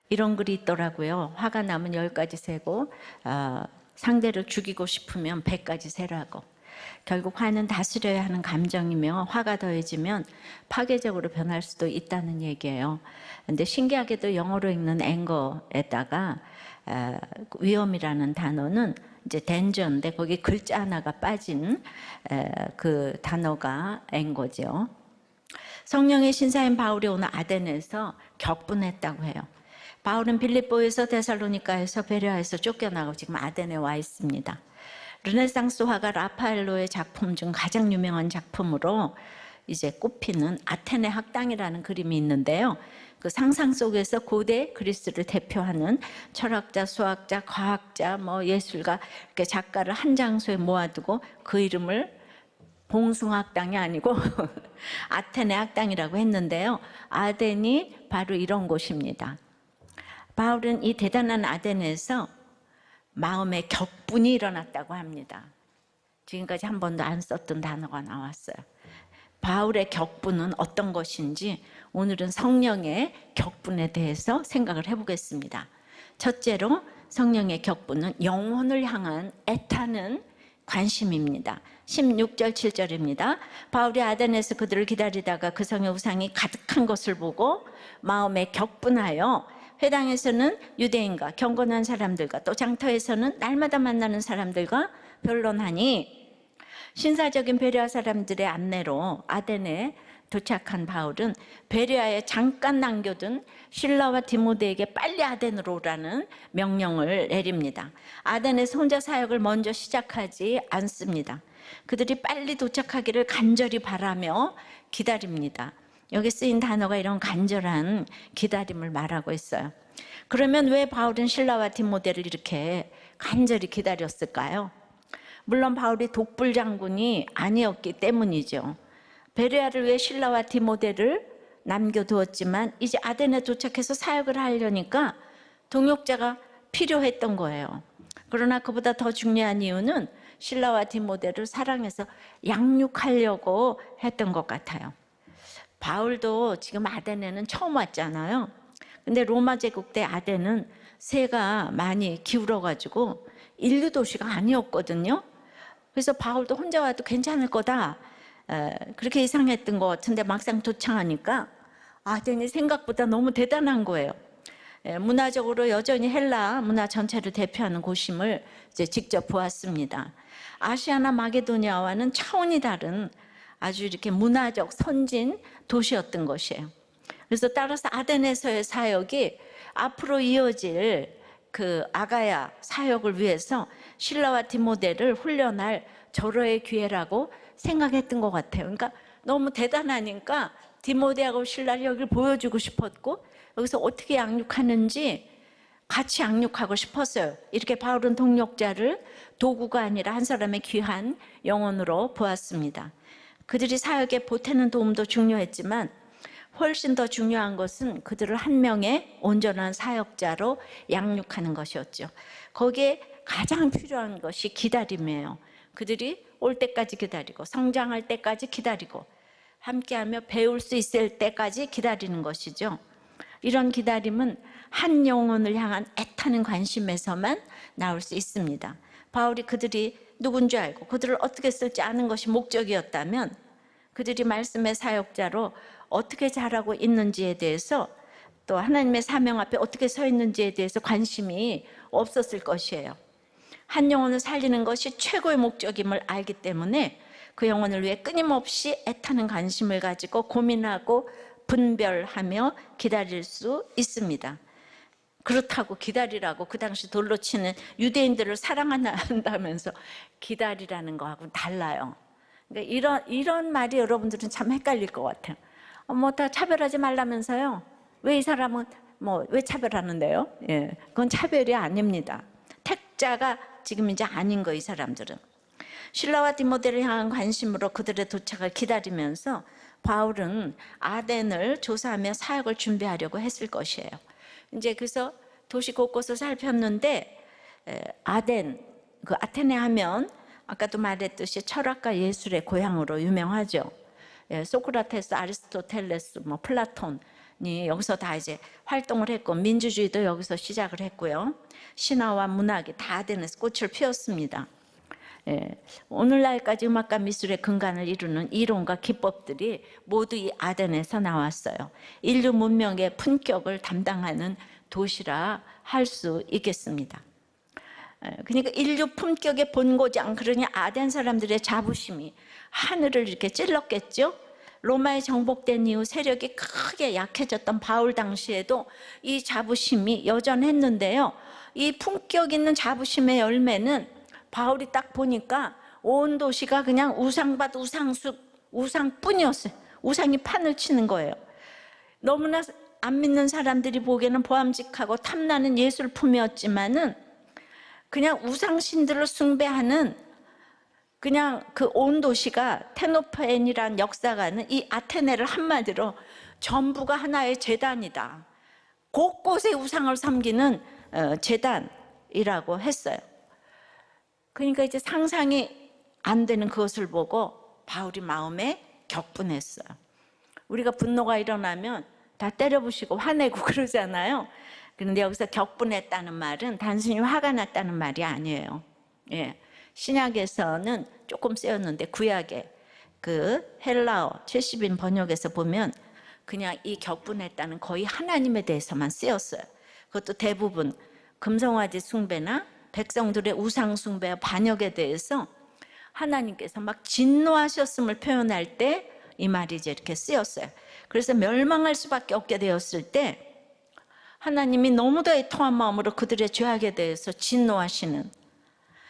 이런 글이 있더라고요. 화가 나면 10가지 세고 상대를 죽이고 싶으면 100가지 세라고. 결국 화는 다스려야 하는 감정이며 화가 더해지면 파괴적으로 변할 수도 있다는 얘기예요. 근데 신기하게도 영어로 읽는 앵거에다가 위험이라는 단어는 이제 danger인데 거기 글자 하나가 빠진 그 단어가 앵거죠. 성령의 신사인 바울이 오늘 아덴에서 격분했다고 해요. 바울은 빌립보에서 데살로니가에서 베레아에서 쫓겨나고 지금 아덴에 와 있습니다. 르네상스 화가 라파엘로의 작품 중 가장 유명한 작품으로 이제 꼽히는 아테네 학당이라는 그림이 있는데요. 그 상상 속에서 고대 그리스를 대표하는 철학자, 수학자, 과학자, 예술가 이렇게 작가를 한 장소에 모아두고 그 이름을 봉숭학당이 아니고 아테네 학당이라고 했는데요. 아덴이 바로 이런 곳입니다. 바울은 이 대단한 아덴에서 마음의 격분이 일어났다고 합니다. 지금까지 한 번도 안 썼던 단어가 나왔어요. 바울의 격분은 어떤 것인지 오늘은 성령의 격분에 대해서 생각을 해보겠습니다. 첫째로 성령의 격분은 영혼을 향한 애타는 관심입니다. 16절 7절입니다. 바울이 아덴에서 그들을 기다리다가 그 성의 우상이 가득한 것을 보고 마음에 격분하여 회당에서는 유대인과 경건한 사람들과 또 장터에서는 날마다 만나는 사람들과 변론하니 신사적인 베레아 사람들의 안내로 아덴에 도착한 바울은 베레아에 잠깐 남겨둔 실라와 디모데에게 빨리 아덴으로 오라는 명령을 내립니다. 아덴에서 혼자 사역을 먼저 시작하지 않습니다. 그들이 빨리 도착하기를 간절히 바라며 기다립니다. 여기 쓰인 단어가 이런 간절한 기다림을 말하고 있어요. 그러면 왜 바울은 실라와 디모데를 이렇게 간절히 기다렸을까요? 물론 바울이 독불 장군이 아니었기 때문이죠. 베레아를 위해 실라와 디모데를 남겨두었지만 이제 아덴에 도착해서 사역을 하려니까 동역자가 필요했던 거예요. 그러나 그보다 더 중요한 이유는 실라와 디모데를 사랑해서 양육하려고 했던 것 같아요. 바울도 지금 아덴에는 처음 왔잖아요. 근데 로마 제국 때 아덴은 세가 많이 기울어가지고 인류 도시가 아니었거든요. 그래서 바울도 혼자 와도 괜찮을 거다 그렇게 예상했던 것 같은데 막상 도착하니까 아덴이 생각보다 너무 대단한 거예요. 문화적으로 여전히 헬라 문화 전체를 대표하는 곳임을 이제 직접 보았습니다. 아시아나 마게도니아와는 차원이 다른 아주 이렇게 문화적 선진 도시였던 것이에요. 그래서 따라서 아덴에서의 사역이 앞으로 이어질 그 아가야 사역을 위해서 실라와 디모데를 훈련할 절호의 기회라고 생각했던 것 같아요. 그러니까 너무 대단하니까 디모데하고 실라를 여기를 보여주고 싶었고 여기서 어떻게 양육하는지 같이 양육하고 싶었어요. 이렇게 바울은 동역자를 도구가 아니라 한 사람의 귀한 영혼으로 보았습니다. 그들이 사역에 보태는 도움도 중요했지만 훨씬 더 중요한 것은 그들을 한 명의 온전한 사역자로 양육하는 것이었죠. 거기에 가장 필요한 것이 기다림이에요. 그들이 올 때까지 기다리고 성장할 때까지 기다리고 함께하며 배울 수 있을 때까지 기다리는 것이죠. 이런 기다림은 한 영혼을 향한 애타는 관심에서만 나올 수 있습니다. 바울이 그들이 누군지 알고 그들을 어떻게 쓸지 아는 것이 목적이었다면 그들이 말씀의 사역자로 어떻게 자라고 있는지에 대해서 또 하나님의 사명 앞에 어떻게 서 있는지에 대해서 관심이 없었을 것이에요. 한 영혼을 살리는 것이 최고의 목적임을 알기 때문에 그 영혼을 위해 끊임없이 애타는 관심을 가지고 고민하고 분별하며 기다릴 수 있습니다. 그렇다고 기다리라고 그 당시 돌로 치는 유대인들을 사랑한다면서 기다리라는 거하고는 달라요. 그러니까 이런 말이 여러분들은 참 헷갈릴 것 같아요. 다 차별하지 말라면서요. 왜 이 사람은 왜 차별하는데요? 예, 그건 차별이 아닙니다. 택자가 지금 이제 아닌 거 이 사람들은. 실라와 디모데를 향한 관심으로 그들의 도착을 기다리면서 바울은 아덴을 조사하며 사역을 준비하려고 했을 것이에요. 이제 그래서 도시 곳곳을 살폈는데 아덴, 그 아테네 하면 아까도 말했듯이 철학과 예술의 고향으로 유명하죠. 소크라테스, 아리스토텔레스, 플라톤 여기서 다 이제 활동을 했고, 민주주의도 여기서 시작을 했고요. 신화와 문학이 다 아덴에서 꽃을 피웠습니다. 오늘날까지 음악과 미술의 근간을 이루는 이론과 기법들이 모두 이 아덴에서 나왔어요. 인류 문명의 품격을 담당하는 도시라 할 수 있겠습니다. 그러니까 인류 품격의 본고장, 그러니 아덴 사람들의 자부심이 하늘을 이렇게 찔렀겠죠. 로마에 정복된 이후 세력이 크게 약해졌던 바울 당시에도 이 자부심이 여전했는데요. 이 품격 있는 자부심의 열매는 바울이 딱 보니까 온 도시가 그냥 우상밭, 우상뿐이었어요. 우상이 판을 치는 거예요. 너무나 안 믿는 사람들이 보기에는 보암직하고 탐나는 예술품이었지만은 그냥 우상신들을 숭배하는 그냥 그 온 도시가 테노펜이란 역사가는 이 아테네를 한마디로 전부가 하나의 제단이다. 곳곳에 우상을 섬기는 제단이라고 했어요. 그러니까 이제 상상이 안 되는 그것을 보고 바울이 마음에 격분했어요. 우리가 분노가 일어나면 다 때려부시고 화내고 그러잖아요. 그런데 여기서 격분했다는 말은 단순히 화가 났다는 말이 아니에요. 신약에서는 조금 쓰였는데 구약에 그 헬라어 70인 번역에서 보면 그냥 이 격분했다는 거의 하나님에 대해서만 쓰였어요. 그것도 대부분 금성화지 숭배나 백성들의 우상 숭배와 반역에 대해서 하나님께서 막 진노하셨음을 표현할 때 이 말이 이제 이렇게 쓰였어요. 그래서 멸망할 수밖에 없게 되었을 때 하나님이 너무도 애통한 마음으로 그들의 죄악에 대해서 진노하시는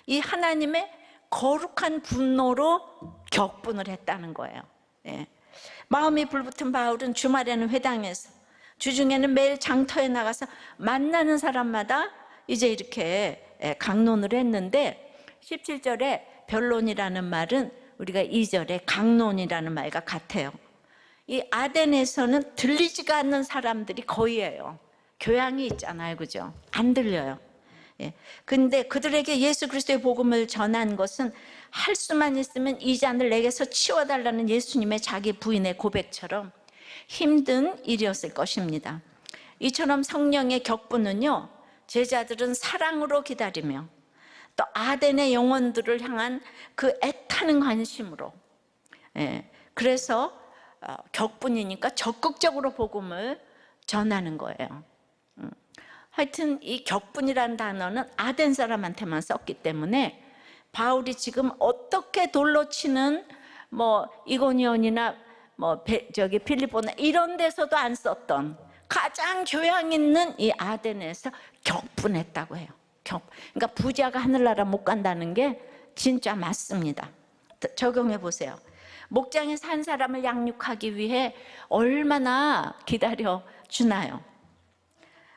이 하나님의 거룩한 분노로 격분을 했다는 거예요. 마음이 불붙은 바울은 주말에는 회당에서, 주중에는 매일 장터에 나가서 만나는 사람마다 이제 이렇게 강론을 했는데 17절에 변론이라는 말은 우리가 2절에 강론이라는 말과 같아요. 이 아덴에서는 들리지가 않는 사람들이 거의예요. 교양이 있잖아요, 그죠? 안 들려요. 근데 그들에게 예수 그리스도의 복음을 전한 것은 할 수만 있으면 이 잔을 내게서 치워달라는 예수님의 자기 부인의 고백처럼 힘든 일이었을 것입니다. 이처럼 성령의 격분은요, 제자들은 사랑으로 기다리며 또 아덴의 영혼들을 향한 그 애타는 관심으로, 그래서 격분이니까 적극적으로 복음을 전하는 거예요. 하여튼 이 격분이라는 단어는 아덴 사람한테만 썼기 때문에 바울이 지금 어떻게 돌로 치는 이고니온이나 필리포나 이런 데서도 안 썼던 가장 교양 있는 이 아덴에서 격분했다고 해요. 그러니까 부자가 하늘나라 못 간다는 게 진짜 맞습니다. 적용해 보세요. 목장에서 한 사람을 양육하기 위해 얼마나 기다려 주나요?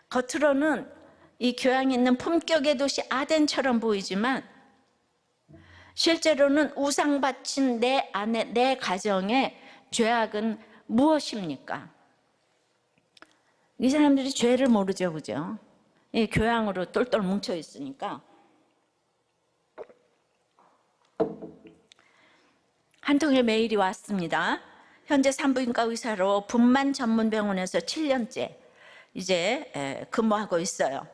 겉으로는 이 교양 있는 품격의 도시 아덴처럼 보이지만 실제로는 우상 바친 내 안에, 내 가정의 죄악은 무엇입니까? 이 사람들이 죄를 모르죠, 그죠? 이 교양으로 똘똘 뭉쳐 있으니까. 한 통의 메일이 왔습니다. 현재 산부인과 의사로 분만 전문 병원에서 7년째 이제 근무하고 있어요.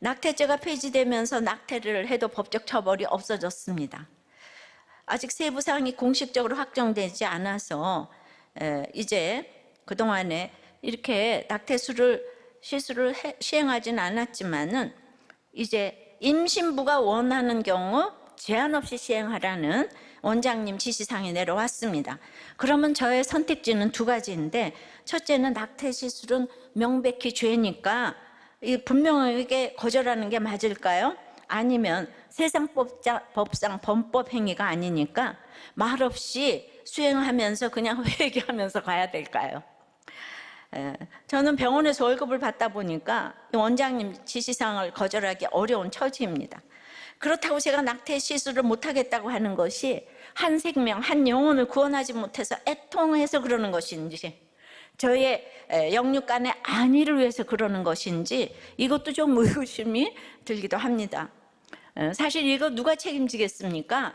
낙태죄가 폐지되면서 낙태를 해도 법적 처벌이 없어졌습니다. 아직 세부 사항이 공식적으로 확정되지 않아서 이제 그동안에 이렇게 시술을 시행하지는 않았지만은 이제 임신부가 원하는 경우 제한 없이 시행하라는 원장님 지시사항이 내려왔습니다. 그러면 저의 선택지는 두 가지인데, 첫째는 낙태 시술은 명백히 죄니까 분명하게 거절하는 게 맞을까요? 아니면 세상법상 범법 행위가 아니니까 말없이 수행하면서 그냥 회개하면서 가야 될까요? 저는 병원에서 월급을 받다 보니까 원장님 지시사항을 거절하기 어려운 처지입니다. 그렇다고 제가 낙태 시술을 못하겠다고 하는 것이 한 생명, 한 영혼을 구원하지 못해서 애통해서 그러는 것인지, 저의 영육간의 안위를 위해서 그러는 것인지, 이것도 좀 의구심이 들기도 합니다. 사실 이거 누가 책임지겠습니까?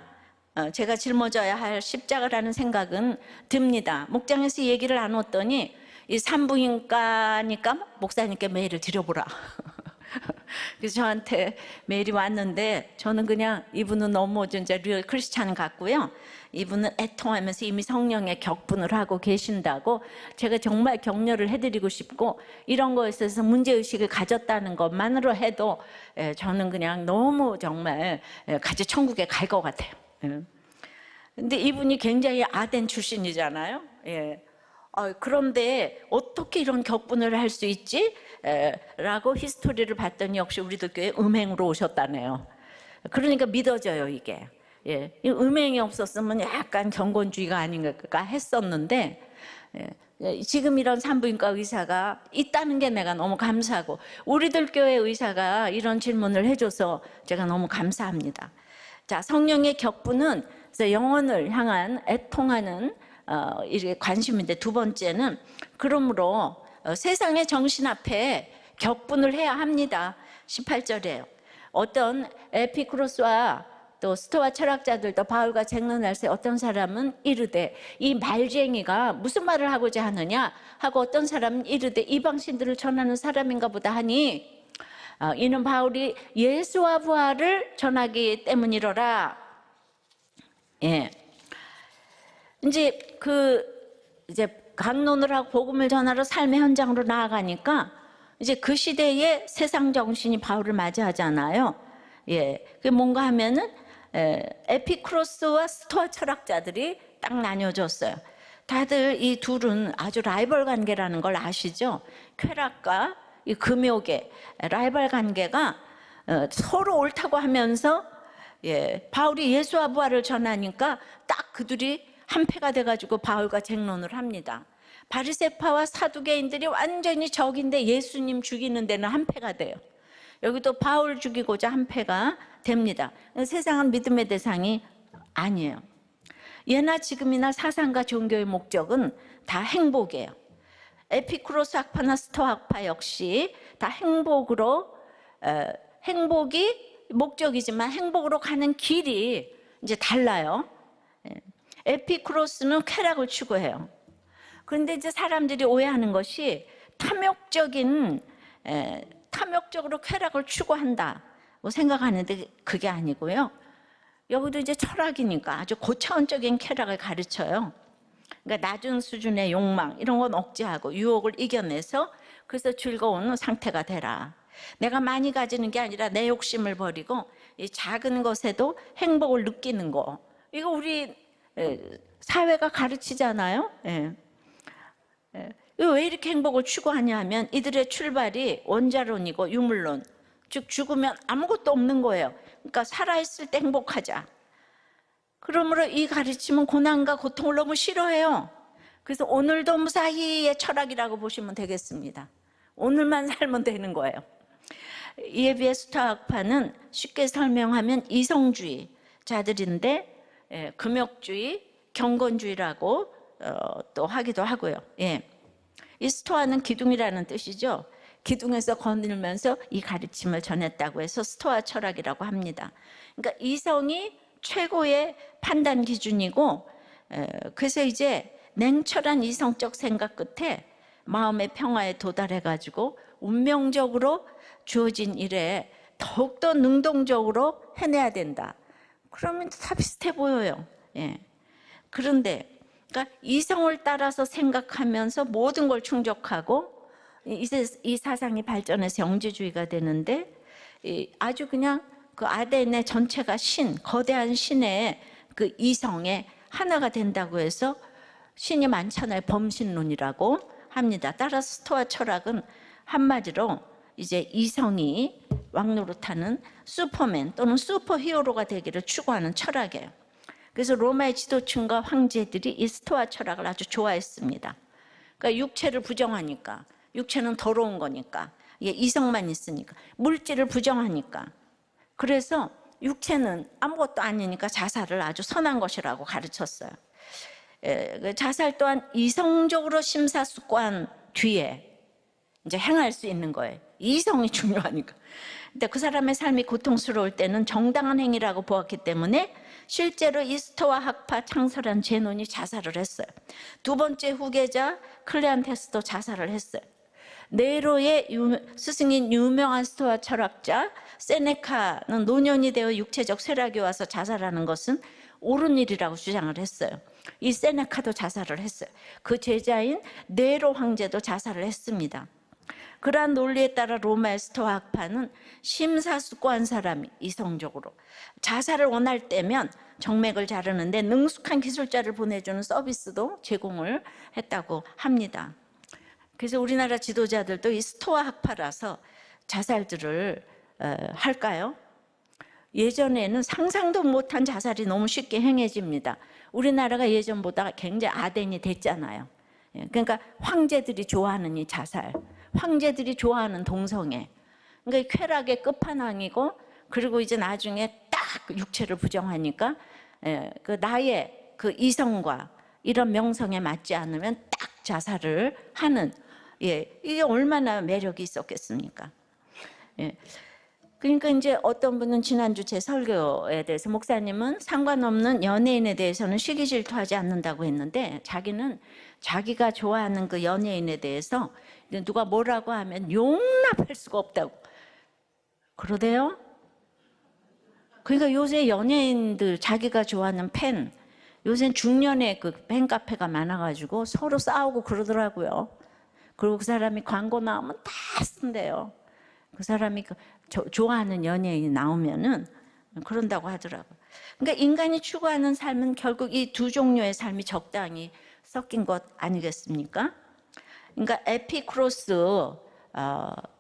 제가 짊어져야 할 십자가라는 생각은 듭니다. 목장에서 얘기를 나눴더니 이 산부인과니까 목사님께 메일을 드려보라. 그래서 저한테 메일이 왔는데 저는 그냥 이분은 너무 진짜 리얼 크리스찬 같고요. 이분은 애통하면서 이미 성령의 격분을 하고 계신다고 제가 정말 격려를 해드리고 싶고, 이런 거에 있어서 문제의식을 가졌다는 것만으로 해도 저는 그냥 너무 정말 같이 천국에 갈 것 같아요. 근데 이분이 굉장히 아덴 출신이잖아요. 그런데 어떻게 이런 격분을 할 수 있지? 라고 히스토리를 봤더니 역시 우리들 교회 음행으로 오셨다네요. 그러니까 믿어져요, 이게. 이 음행이 없었으면 약간 경건주의가 아닌가 했었는데, 지금 이런 산부인과 의사가 있다는 게 내가 너무 감사하고, 우리들 교회 의사가 이런 질문을 해줘서 제가 너무 감사합니다. 자, 성령의 격분은 영혼을 향한 애통하는 이게 관심인데, 두 번째는 그러므로 세상의 정신 앞에 격분을 해야 합니다. 18절에요. 어떤 에피쿠로스와 또 스토아 철학자들도 바울과 쟁론할 때 어떤 사람은 이르되 이 말쟁이가 무슨 말을 하고자 하느냐 하고, 어떤 사람은 이르되 이방신들을 전하는 사람인가 보다 하니 이는 바울이 예수와 부활을 전하기 때문이로라. 이제 강론을 하고 복음을 전하러 삶의 현장으로 나아가니까 이제 그 시대의 세상 정신이 바울을 맞이하잖아요. 그 뭔가 하면은 에피쿠로스와 스토아 철학자들이 딱 나뉘어졌어요. 다들 이 둘은 아주 라이벌 관계라는 걸 아시죠? 쾌락과 이 금욕의 라이벌 관계가 서로 옳다고 하면서 바울이 예수와 부활을 전하니까 딱 그들이 한패가 돼가지고 바울과 쟁론을 합니다. 바리새파와 사두개인들이 완전히 적인데 예수님 죽이는 데는 한패가 돼요. 여기도 바울 죽이고자 한패가 됩니다. 세상은 믿음의 대상이 아니에요. 예나 지금이나 사상과 종교의 목적은 다 행복이에요. 에피쿠로스 학파나 스토아 학파 역시 다 행복이 목적이지만 행복으로 가는 길이 이제 달라요. 에피쿠로스는 쾌락을 추구해요. 그런데 이제 사람들이 오해하는 것이 탐욕적으로 쾌락을 추구한다고 생각하는데 그게 아니고요. 여기도 이제 철학이니까 아주 고차원적인 쾌락을 가르쳐요. 그러니까 낮은 수준의 욕망 이런 건 억제하고 유혹을 이겨내서 그래서 즐거운 상태가 되라. 내가 많이 가지는 게 아니라 내 욕심을 버리고 이 작은 것에도 행복을 느끼는 거. 이거 우리 사회가 가르치잖아요. 왜 이렇게 행복을 추구하냐 하면 이들의 출발이 원자론이고 유물론, 즉 죽으면 아무것도 없는 거예요. 그러니까 살아있을 때 행복하자. 그러므로 이 가르침은 고난과 고통을 너무 싫어해요. 그래서 오늘도 무사히의 철학이라고 보시면 되겠습니다. 오늘만 살면 되는 거예요. 이에 비해 스토아 학파는 쉽게 설명하면 이성주의자들인데 금욕주의, 경건주의라고 또 하기도 하고요. 이 스토아는 기둥이라는 뜻이죠. 기둥에서 거닐면서 이 가르침을 전했다고 해서 스토아 철학이라고 합니다. 그러니까 이성이 최고의 판단 기준이고, 그래서 이제 냉철한 이성적 생각 끝에 마음의 평화에 도달해가지고 운명적으로 주어진 일에 더욱더 능동적으로 해내야 된다. 그러면 다 비슷해 보여요. 그런데 그러니까 이성을 따라서 생각하면서 모든 걸 충족하고 이 사상이 발전해서 영지주의가 되는데, 아주 그냥 그 아덴의 전체가 거대한 신의 그 이성의 하나가 된다고 해서 신이 많잖아요. 범신론이라고 합니다. 따라서 스토아 철학은 한마디로 이제 이성이 왕노릇하는 슈퍼맨 또는 슈퍼히어로가 되기를 추구하는 철학이에요. 그래서 로마의 지도층과 황제들이 이 스토아 철학을 아주 좋아했습니다. 그러니까 육체를 부정하니까, 육체는 더러운 거니까, 이성만 있으니까, 물질을 부정하니까, 그래서 육체는 아무것도 아니니까 자살을 아주 선한 것이라고 가르쳤어요. 자살 또한 이성적으로 심사숙고한 뒤에 이제 행할 수 있는 거예요. 이성이 중요하니까. 근데 그 사람의 삶이 고통스러울 때는 정당한 행위라고 보았기 때문에 실제로 이 스토아 학파 창설한 제논이 자살을 했어요. 두 번째 후계자 클레안테스도 자살을 했어요. 네로의 스승인 유명한 스토아 철학자 세네카는 노년이 되어 육체적 쇠락이 와서 자살하는 것은 옳은 일이라고 주장을 했어요. 이 세네카도 자살을 했어요. 그 제자인 네로 황제도 자살을 했습니다. 그러한 논리에 따라 로마의 스토아 학파는 심사숙고한 사람이 이성적으로 자살을 원할 때면 정맥을 자르는데 능숙한 기술자를 보내주는 서비스도 제공을 했다고 합니다. 그래서 우리나라 지도자들도 이 스토아 학파라서 자살들을 할까요? 예전에는 상상도 못한 자살이 너무 쉽게 행해집니다. 우리나라가 예전보다 굉장히 아덴이 됐잖아요. 그러니까 황제들이 좋아하는 이 자살, 황제들이 좋아하는 동성애, 그러니까 쾌락의 끝판왕이고, 그리고 이제 나중에 딱 육체를 부정하니까 그 나의 그 이성과 이런 명성에 맞지 않으면 딱 자살을 하는, 이게 얼마나 매력이 있었겠습니까? 그러니까 이제 어떤 분은 지난주 제 설교에 대해서, 목사님은 상관없는 연예인에 대해서는 시기 질투하지 않는다고 했는데, 자기는 자기가 좋아하는 그 연예인에 대해서 누가 뭐라고 하면 용납할 수가 없다고 그러대요. 그러니까 요새 연예인들 자기가 좋아하는 팬, 요새 중년의 그 팬카페가 많아가지고 서로 싸우고 그러더라고요. 그리고 그 사람이 광고 나오면 다 쓴대요. 그 사람이 좋아하는 연예인이 나오면은 그런다고 하더라고요. 그러니까 인간이 추구하는 삶은 결국 이 두 종류의 삶이 적당히 섞인 것 아니겠습니까? 그러니까 에피쿠로스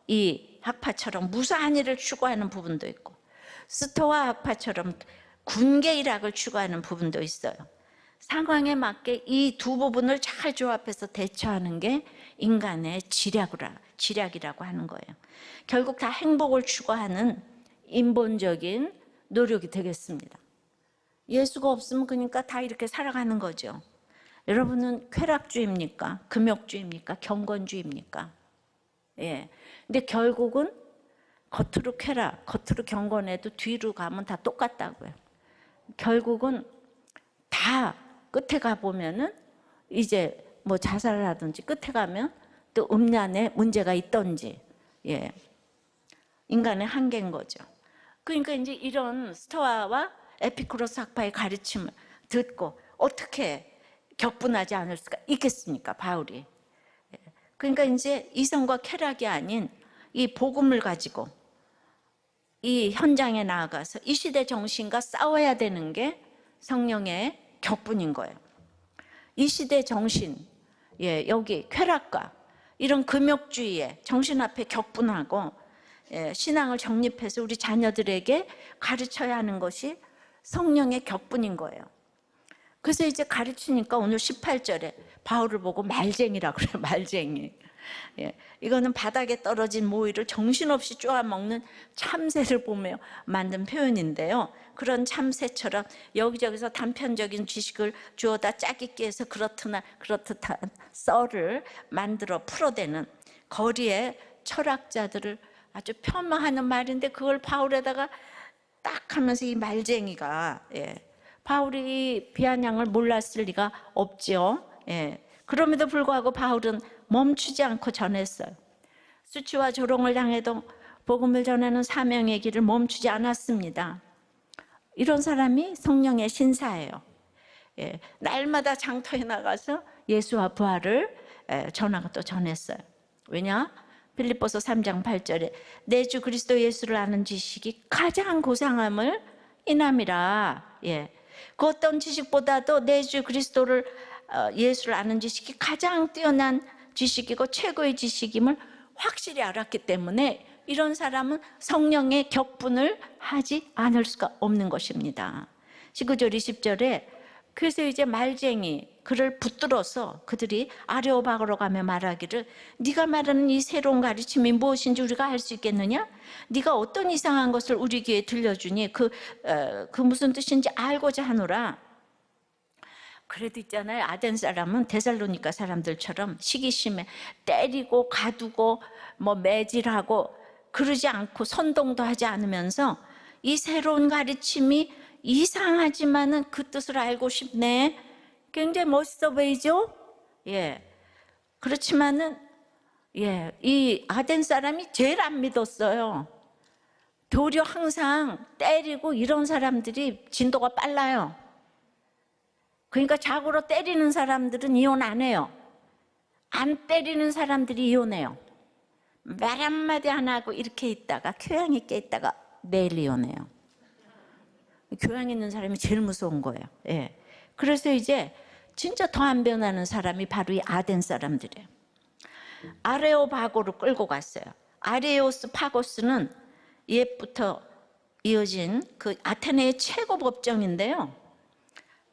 이 학파처럼 무사한 일을 추구하는 부분도 있고, 스토아 학파처럼 군계 일학을 추구하는 부분도 있어요. 상황에 맞게 이 두 부분을 잘 조합해서 대처하는 게 인간의 지략이라고 하는 거예요. 결국 다 행복을 추구하는 인본적인 노력이 되겠습니다. 예수가 없으면 그러니까 다 이렇게 살아가는 거죠. 여러분은 쾌락주의입니까? 금욕주의입니까? 경건주의입니까? 근데 결국은 겉으로 쾌락, 겉으로 경건해도 뒤로 가면 다 똑같다고요. 결국은 다 끝에 가보면은 이제 뭐 자살을 하든지, 끝에 가면 또 음란에 문제가 있던지, 인간의 한계인 거죠. 그러니까 이제 이런 스토아와 에피쿠로스 학파의 가르침을 듣고 어떻게 격분하지 않을 수가 있겠습니까, 바울이? 그러니까 이제 이성과 쾌락이 아닌 이 복음을 가지고 이 현장에 나아가서 이 시대 정신과 싸워야 되는 게 성령의 격분인 거예요. 이 시대 정신, 여기 쾌락과 이런 금욕주의에 정신 앞에 격분하고 신앙을 정립해서 우리 자녀들에게 가르쳐야 하는 것이 성령의 격분인 거예요. 그래서 이제 가르치니까 오늘 18절에 바울을 보고 말쟁이라고 그래요. 말쟁이. 이거는 바닥에 떨어진 모이를 정신없이 쪼아먹는 참새를 보며 만든 표현인데요. 그런 참새처럼 여기저기서 단편적인 지식을 주워다 짜깁기 해서 그렇듯한 썰을 만들어 풀어대는 거리의 철학자들을 아주 폄하하는 말인데, 그걸 바울에다가 딱 하면서 이 말쟁이가, 바울이 비아냥을 몰랐을 리가 없죠. 그럼에도 불구하고 바울은 멈추지 않고 전했어요. 수치와 조롱을 당해도 복음을 전하는 사명의 길을 멈추지 않았습니다. 이런 사람이 성령의 신사예요. 날마다 장터에 나가서 예수와 부활을 전하고 또 전했어요. 왜냐? 빌립보서 3장 8절에 내 주 그리스도 예수를 아는 지식이 가장 고상함을 인함이라. 그 어떤 지식보다도 내 주 그리스도를 예수를 아는 지식이 가장 뛰어난 지식이고 최고의 지식임을 확실히 알았기 때문에 이런 사람은 성령의 격분을 하지 않을 수가 없는 것입니다. 19절 20절에 그래서 이제 말쟁이 그를 붙들어서 그들이 아레오바고로 가며 말하기를, 네가 말하는 이 새로운 가르침이 무엇인지 우리가 알 수 있겠느냐? 네가 어떤 이상한 것을 우리 귀에 들려주니 그 무슨 뜻인지 알고자 하노라. 그래도 있잖아요, 아덴 사람은 데살로니가 사람들처럼 시기심에 때리고 가두고 뭐 매질하고 그러지 않고 선동도 하지 않으면서 이 새로운 가르침이 이상하지만은 그 뜻을 알고 싶네. 굉장히 멋있어 보이죠? 예. 그렇지만은 이 아덴 사람이 제일 안 믿었어요. 도리어 항상 때리고 이런 사람들이 진도가 빨라요. 그러니까 자고로 때리는 사람들은 이혼 안 해요. 안 때리는 사람들이 이혼해요. 말 한마디 안 하고 이렇게 있다가 교양 있게 있다가 내일 이혼해요. 교양 있는 사람이 제일 무서운 거예요. 예. 그래서 이제 진짜 더 안 변하는 사람이 바로 이 아덴 사람들이에요. 아레오바고를 끌고 갔어요. 아레오스 파고스는 옛부터 이어진 그 아테네의 최고 법정인데요.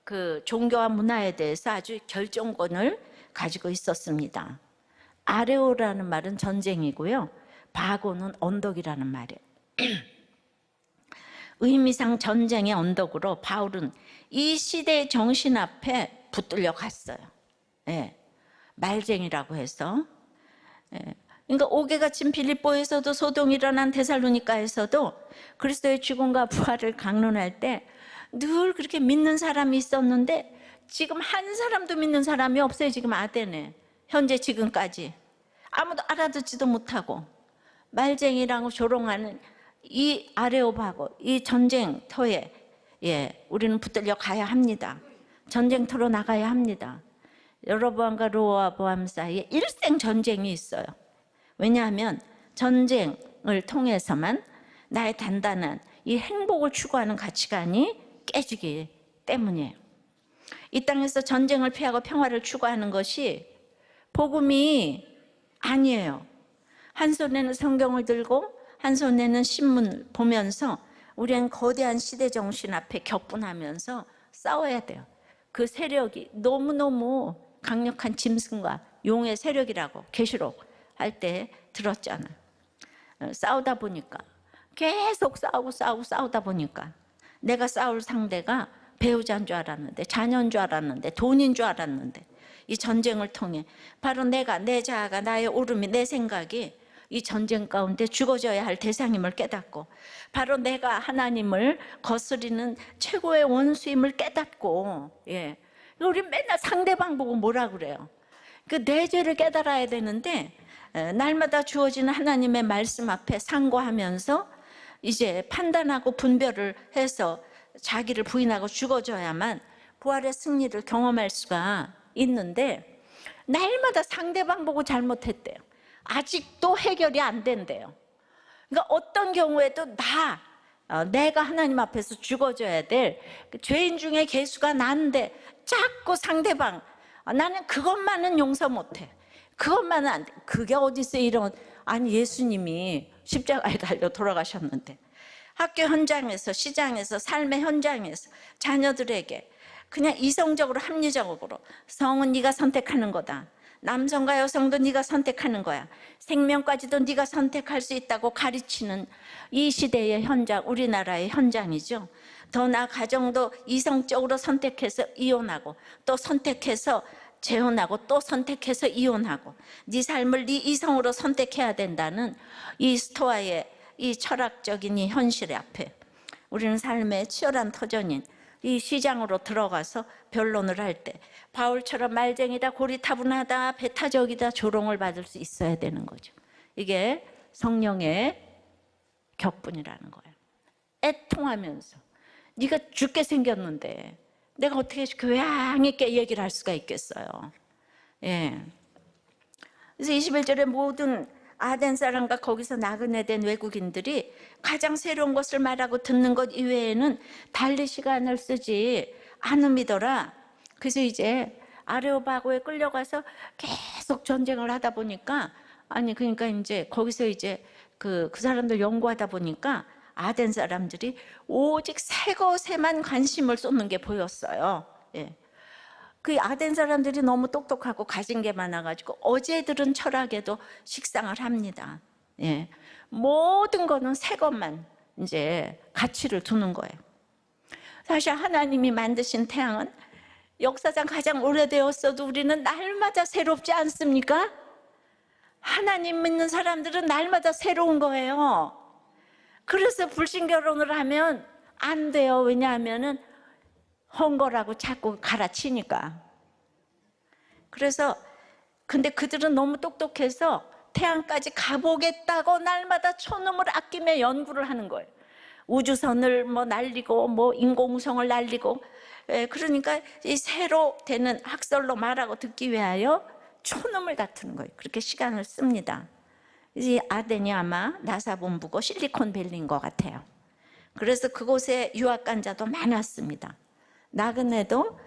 그 종교와 문화에 대해서 아주 결정권을 가지고 있었습니다. 아레오라는 말은 전쟁이고요. 바고는 언덕이라는 말이에요. 의미상 전쟁의 언덕으로 바울은 이 시대의 정신 앞에 붙들려 갔어요. 예. 말쟁이라고 해서. 예. 그러니까 옥에가 친 빌립보에서도 소동이 일어난 데살로니가에서도 그리스도의 죽음과 부활을 강론할 때 늘 그렇게 믿는 사람이 있었는데 지금 한 사람도 믿는 사람이 없어요. 지금 아덴에 현재 지금까지 아무도 알아듣지도 못하고 말쟁이라고 조롱하는 이 아레오바고 이 전쟁터에 우리는 붙들려 가야 합니다. 전쟁터로 나가야 합니다. 여로보암과 르호보암 사이에 일생 전쟁이 있어요. 왜냐하면 전쟁을 통해서만 나의 단단한 이 행복을 추구하는 가치관이 깨지기 때문이에요. 이 땅에서 전쟁을 피하고 평화를 추구하는 것이 복음이 아니에요. 한 손에는 성경을 들고 한 손에는 신문을 보면서 우리는 거대한 시대 정신 앞에 격분하면서 싸워야 돼요. 그 세력이 너무너무 강력한 짐승과 용의 세력이라고 계시록 할 때 들었잖아요. 싸우다 보니까 계속 싸우다 보니까 내가 싸울 상대가 배우자인 줄 알았는데 자녀인 줄 알았는데 돈인 줄 알았는데 이 전쟁을 통해 바로 내가 내 자아가 나의 오름이 내 생각이 이 전쟁 가운데 죽어져야 할 대상임을 깨닫고 바로 내가 하나님을 거스리는 최고의 원수임을 깨닫고 우리 맨날 상대방 보고 뭐라 그래요. 그 내 죄를 깨달아야 되는데 날마다 주어지는 하나님의 말씀 앞에 상고하면서 이제 판단하고 분별을 해서 자기를 부인하고 죽어져야만 부활의 승리를 경험할 수가 있는데 날마다 상대방 보고 잘못했대요. 아직도 해결이 안 된대요. 그러니까 어떤 경우에도 내가 하나님 앞에서 죽어져야 될 죄인 중에 개수가 난데 자꾸 상대방 나는 그것만은 용서 못해. 그것만은 안 돼. 그게 어디서 이런 아니 예수님이 십자가에 달려 돌아가셨는데 학교 현장에서 시장에서 삶의 현장에서 자녀들에게 그냥 이성적으로 합리적으로 성은 네가 선택하는 거다. 남성과 여성도 네가 선택하는 거야. 생명까지도 네가 선택할 수 있다고 가르치는 이 시대의 현장, 우리나라의 현장이죠. 더 나아 가정도 이성적으로 선택해서 이혼하고 또 선택해서 재혼하고 또 선택해서 이혼하고 네 삶을 네 이성으로 선택해야 된다는 이 스토아의 이 철학적인 이 현실 앞에 우리는 삶의 치열한 터전인 이 시장으로 들어가서 변론을 할 때 바울처럼 말쟁이다, 고리타분하다, 배타적이다 조롱을 받을 수 있어야 되는 거죠. 이게 성령의 격분이라는 거예요. 애통하면서 네가 죽게 생겼는데 내가 어떻게 교양 있게 얘기를 할 수가 있겠어요. 그래서 21절에 모든 아덴 사람과 거기서 나그네된 외국인들이 가장 새로운 것을 말하고 듣는 것 이외에는 달리 시간을 쓰지 않음이더라. 그래서 이제 아레오바고에 끌려가서 계속 전쟁을 하다 보니까 그러니까 이제 거기서 이제 그 사람들 연구하다 보니까 아덴 사람들이 오직 새 것에만 관심을 쏟는 게 보였어요. 그 아덴 사람들이 너무 똑똑하고 가진 게 많아가지고 어제 들은 철학에도 식상을 합니다. 모든 거는 새 것만 이제 가치를 두는 거예요. 사실 하나님이 만드신 태양은 역사상 가장 오래되었어도 우리는 날마다 새롭지 않습니까? 하나님 믿는 사람들은 날마다 새로운 거예요. 그래서 불신결혼을 하면 안 돼요. 왜냐하면은 헌거라고 자꾸 갈아치니까. 그래서 근데 그들은 너무 똑똑해서 태양까지 가보겠다고 날마다 촌놈을 아끼며 연구를 하는 거예요. 우주선을 뭐 날리고 뭐 인공위성을 날리고, 그러니까 이 새로 되는 학설로 말하고 듣기 위하여 촌놈을 다투는 거예요. 그렇게 시간을 씁니다. 이 아덴이 아마 나사 본부고 실리콘밸리인 것 같아요. 그래서 그곳에 유학 간 자도 많았습니다. 나그네도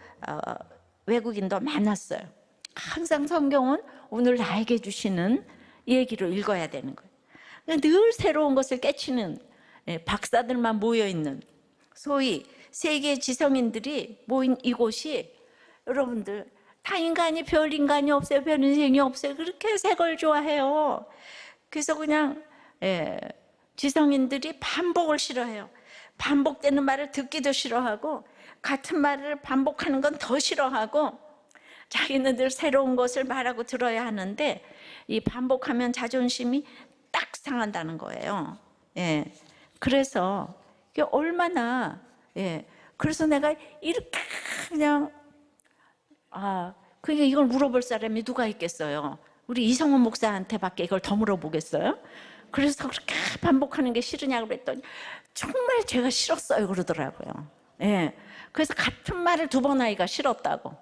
외국인도 많았어요. 항상 성경은 오늘 나에게 주시는 얘기를 읽어야 되는 거예요. 늘 새로운 것을 깨치는 박사들만 모여있는, 소위 세계 지성인들이 모인 이곳이, 여러분들 다 인간이 별 인간이 없어요. 별 인생이 없어요. 그렇게 새 걸 좋아해요. 그래서 그냥 지성인들이 반복을 싫어해요. 반복되는 말을 듣기도 싫어하고, 같은 말을 반복하는 건 더 싫어하고, 자기는 늘 새로운 것을 말하고 들어야 하는데 이 반복하면 자존심이 딱 상한다는 거예요. 그래서 이게 얼마나, 그래서 내가 이렇게 그냥, 그게 이걸 물어볼 사람이 누가 있겠어요? 우리 이성훈 목사한테밖에 이걸 더 물어보겠어요? 그래서 그렇게 반복하는 게 싫으냐고 그랬더니 정말 제가 싫었어요 그러더라고요. 그래서 같은 말을 2번 하기가 싫었다고.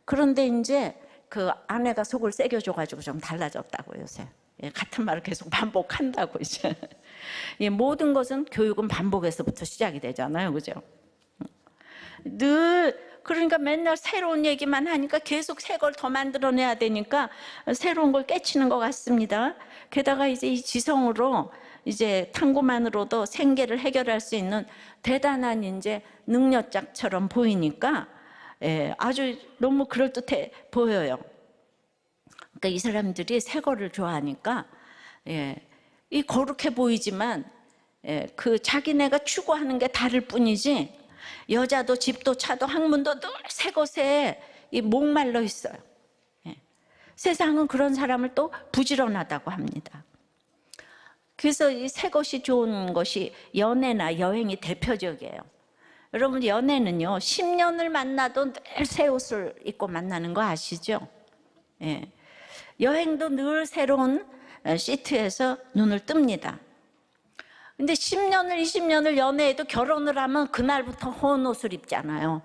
그런데 이제 그 아내가 속을 새겨줘가지고 좀 달라졌다고 요새. 같은 말을 계속 반복한다고 이제. 모든 것은 교육은 반복에서부터 시작이 되잖아요, 그죠? 늘 그러니까 맨날 새로운 얘기만 하니까 계속 새 걸 더 만들어내야 되니까 새로운 걸 깨치는 것 같습니다. 게다가 이제 이 지성으로 이제 탐구만으로도 생계를 해결할 수 있는 대단한 이제 능력자처럼 보이니까 아주 너무 그럴듯해 보여요. 그러니까 이 사람들이 새 거를 좋아하니까 이 거룩해 보이지만 그 자기네가 추구하는 게 다를 뿐이지, 여자도 집도 차도 학문도 늘 새 것에 목말라 있어요. 세상은 그런 사람을 또 부지런하다고 합니다. 그래서 이 새 것이 좋은 것이 연애나 여행이 대표적이에요. 여러분, 연애는요 10년을 만나도 늘 새 옷을 입고 만나는 거 아시죠? 여행도 늘 새로운 시트에서 눈을 뜹니다. 근데 10년을 20년을 연애해도 결혼을 하면 그날부터 헌 옷을 입잖아요.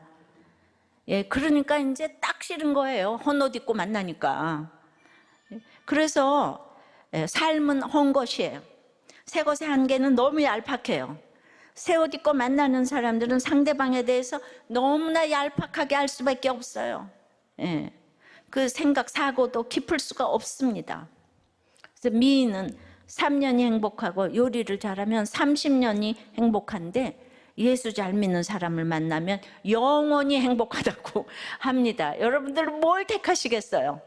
그러니까 이제 딱 싫은 거예요. 헌 옷 입고 만나니까. 그래서 삶은 헌 것이에요. 새 것의 한계는 너무 얄팍해요. 새 옷 입고 만나는 사람들은 상대방에 대해서 너무나 얄팍하게 할 수밖에 없어요. 그 생각, 사고도 깊을 수가 없습니다. 그래서 미인은 3년이 행복하고 요리를 잘하면 30년이 행복한데, 예수 잘 믿는 사람을 만나면 영원히 행복하다고 합니다. 여러분들 뭘 택하시겠어요?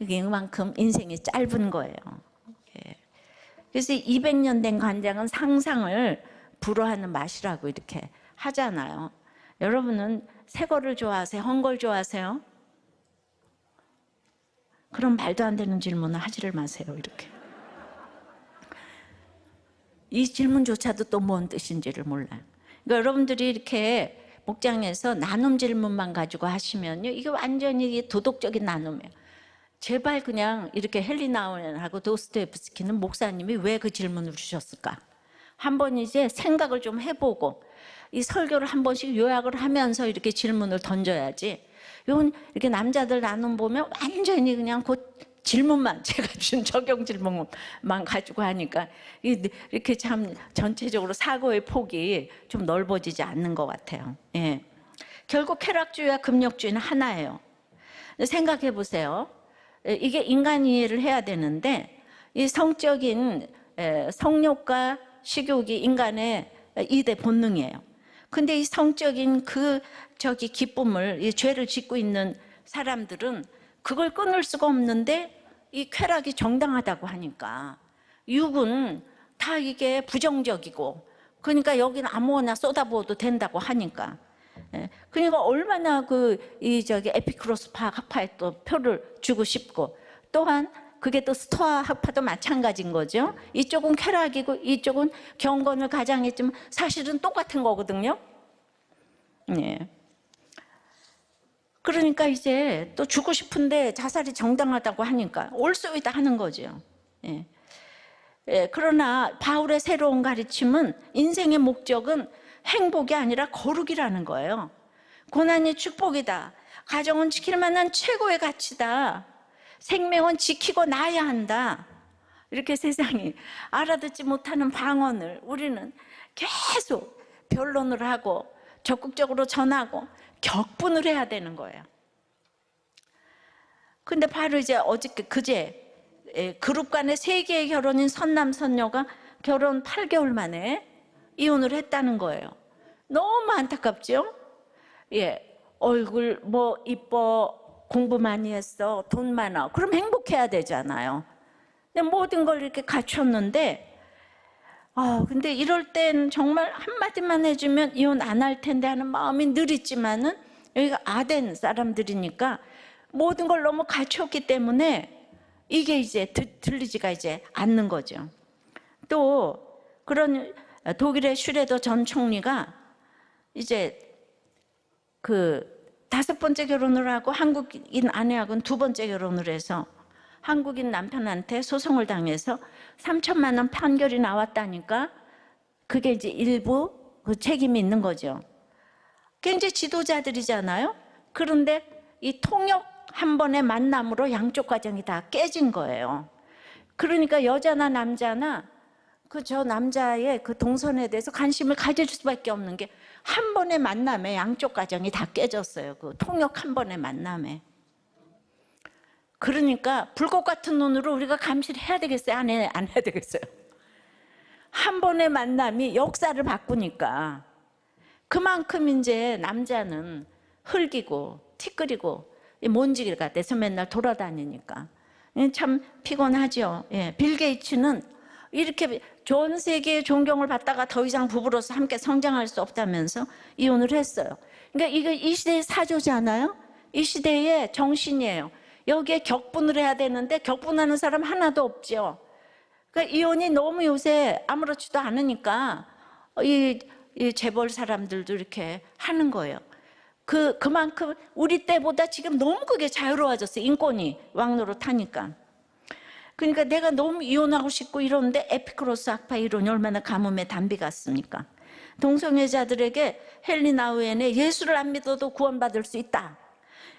이게 이만큼 인생이 짧은 거예요. 그래서 200년 된 간장은 상상을 불허하는 맛이라고 이렇게 하잖아요. 여러분은 새 거를 좋아하세요? 헌 걸 좋아하세요? 그럼 말도 안 되는 질문을 하지를 마세요. 이렇게. 이 질문조차도 또 뭔 뜻인지를 몰라요. 그러니까 여러분들이 이렇게 목장에서 나눔 질문만 가지고 하시면요, 이게 완전히 도덕적인 나눔이에요. 제발 그냥 이렇게 헬리나우엔하고 도스토옙스키는 목사님이 왜 그 질문을 주셨을까? 한번 이제 생각을 좀 해보고 이 설교를 한 번씩 요약을 하면서 이렇게 질문을 던져야지. 이건 이렇게 남자들 나눔 보면 완전히 그냥 그 질문만, 제가 준 적용 질문만 가지고 하니까 이렇게 참 전체적으로 사고의 폭이 좀 넓어지지 않는 것 같아요. 결국 쾌락주의와 금욕주의는 하나예요. 생각해 보세요. 이게 인간 이해를 해야 되는데, 이 성적인 성욕과 식욕이 인간의 2대 본능이에요. 근데 이 성적인 기쁨을, 이 죄를 짓고 있는 사람들은 그걸 끊을 수가 없는데, 이 쾌락이 정당하다고 하니까 육은 다 이게 부정적이고, 그러니까 여기는 아무거나 쏟아부어도 된다고 하니까. 그러니까 얼마나 에피쿠로스 학파에 또 표를 주고 싶고, 또한 그게 또 스토아 학파도 마찬가지인 거죠. 이쪽은 쾌락이고 이쪽은 경건을 가장했지만 사실은 똑같은 거거든요. 예. 그러니까 이제 또 죽고 싶은데 자살이 정당하다고 하니까 올소이다 하는 거죠. 예. 예, 그러나 바울의 새로운 가르침은 인생의 목적은 행복이 아니라 거룩이라는 거예요. 고난이 축복이다. 가정은 지킬 만한 최고의 가치다. 생명은 지키고 나야 한다. 이렇게 세상이 알아듣지 못하는 방언을 우리는 계속 변론을 하고 적극적으로 전하고 격분을 해야 되는 거예요. 근데 바로 이제 어저께 그제 그룹 간의 세 개의 결혼인 선남 선녀가 결혼 8개월 만에 이혼을 했다는 거예요. 너무 안타깝죠? 예, 얼굴 뭐 이뻐, 공부 많이 했어, 돈 많아, 그럼 행복해야 되잖아요. 근데 모든 걸 이렇게 갖췄는데 근데 이럴 땐 정말 한마디만 해주면 이혼 안 할 텐데 하는 마음이 늘 있지만은 여기가 아덴 사람들이니까 모든 걸 너무 갖췄기 때문에 이게 이제 들리지가 이제 않는 거죠. 또 그런 독일의 슈레더 전 총리가 이제 그 5번째 결혼을 하고 한국인 아내하고는 2번째 결혼을 해서 한국인 남편한테 소송을 당해서 3천만 원 판결이 나왔다니까 그게 이제 일부 그 책임이 있는 거죠. 굉장히 지도자들이잖아요. 그런데 이 통역 한 번의 만남으로 양쪽 가정이 다 깨진 거예요. 그러니까 여자나 남자나 저 남자의 그 동선에 대해서 관심을 가질 수밖에 없는 게 한 번의 만남에 양쪽 가정이 다 깨졌어요. 그 통역 한 번의 만남에. 그러니까 불꽃 같은 눈으로 우리가 감시를 해야 되겠어요? 안 해야 되겠어요? 한 번의 만남이 역사를 바꾸니까 그만큼 이제 남자는 흙이고 티끌이고 먼지 같아서 맨날 돌아다니니까 참 피곤하죠. 예, 빌 게이츠는 이렇게 전 세계의 존경을 받다가 더 이상 부부로서 함께 성장할 수 없다면서 이혼을 했어요. 그러니까 이거 이 시대의 사조잖아요. 이 시대의 정신이에요. 여기에 격분을 해야 되는데 격분하는 사람 하나도 없죠. 그러니까 이혼이 너무 요새 아무렇지도 않으니까 이 재벌 사람들도 이렇게 하는 거예요. 그만큼 우리 때보다 지금 너무 그게 자유로워졌어요. 인권이 왕노릇하니까. 그러니까 내가 너무 이혼하고 싶고 이러는데 에피크로스 학파 이론이 얼마나 가뭄의 단비 같습니까? 동성애자들에게 헨리 나우엔의 예수를 안 믿어도 구원받을 수 있다.